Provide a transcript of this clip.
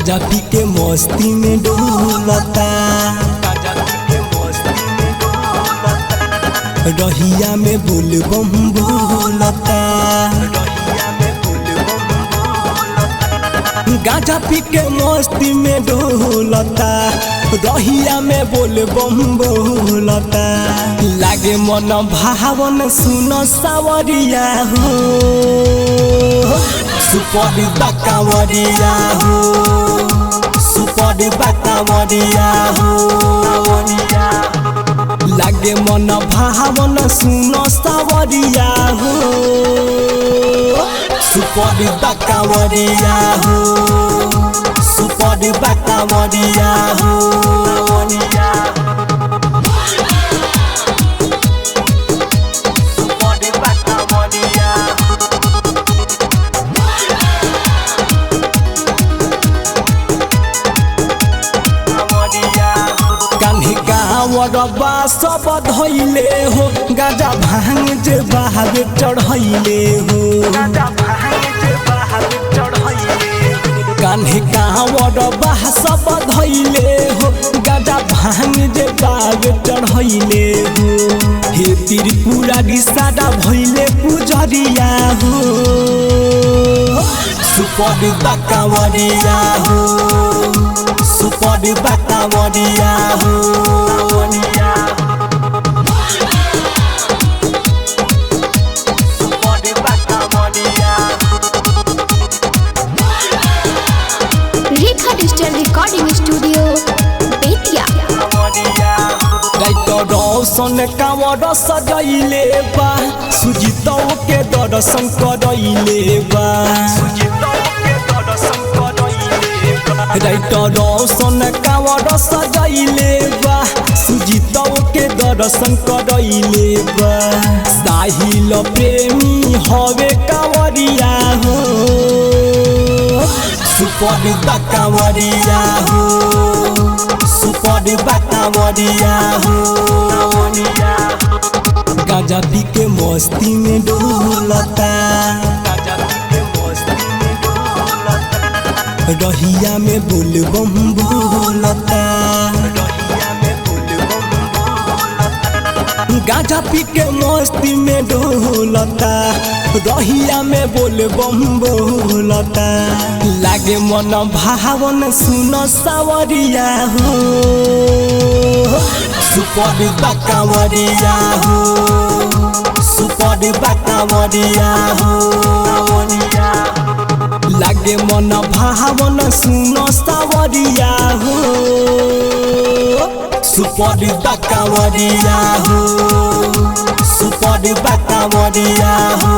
गाजा पी के मस्ती में डोलता, रहिया में बोल बम बोलता। गाजा पी के मस्ती में डोलता, रहिया में बोल बम बोलता। लागे मन भावन सुन सावरिया हो, सुपर बाकावरिया हो, सुपर बाकावरिया हो। लागे मन भावन सुन सावरिया हो, सुपर बाकावरिया हो, सुपर बाकावरिया हो। गावरबा सब धैले हो, गाजा भांग जे बहावे चढ़ैले हो। कान्हे गावरबा सब धैले हो, गाजा भांग जे बहावे चढ़ैले हो। हे त्रिपुरारी सादा भैले पुजरिया हो, सुपर बाकावरिया हो, सुपर बाकावरिया हो। रेखा डिजिटल रिकॉर्डिंग स्टूडियो बेतिया। रोशन कांवर सजैले बा, सुजितो के दर्शन करैले बा। रोशन कांवर सजैले बा, सुजितो के दर्शन करैले बा। साहिल प्रेमी हवे कांवरिया हो, सुपर बाकावरिया हो, सुपर बाकावरिया हो। गाजा पी के मस्ती में डोलता, रहिया में बोल बम बोलता। गाजा पी के मस्ती में डोलता, रहिया में बोल बम बोलता। लागे मन भावन सुन सावरिया हो, सुपर बाकावरिया हो, सुपर बाकावरिया हो। लागे मन भावन सुन सावरिया हो, सुपर बाकावरिया हो, सुपर बाकावरिया हो।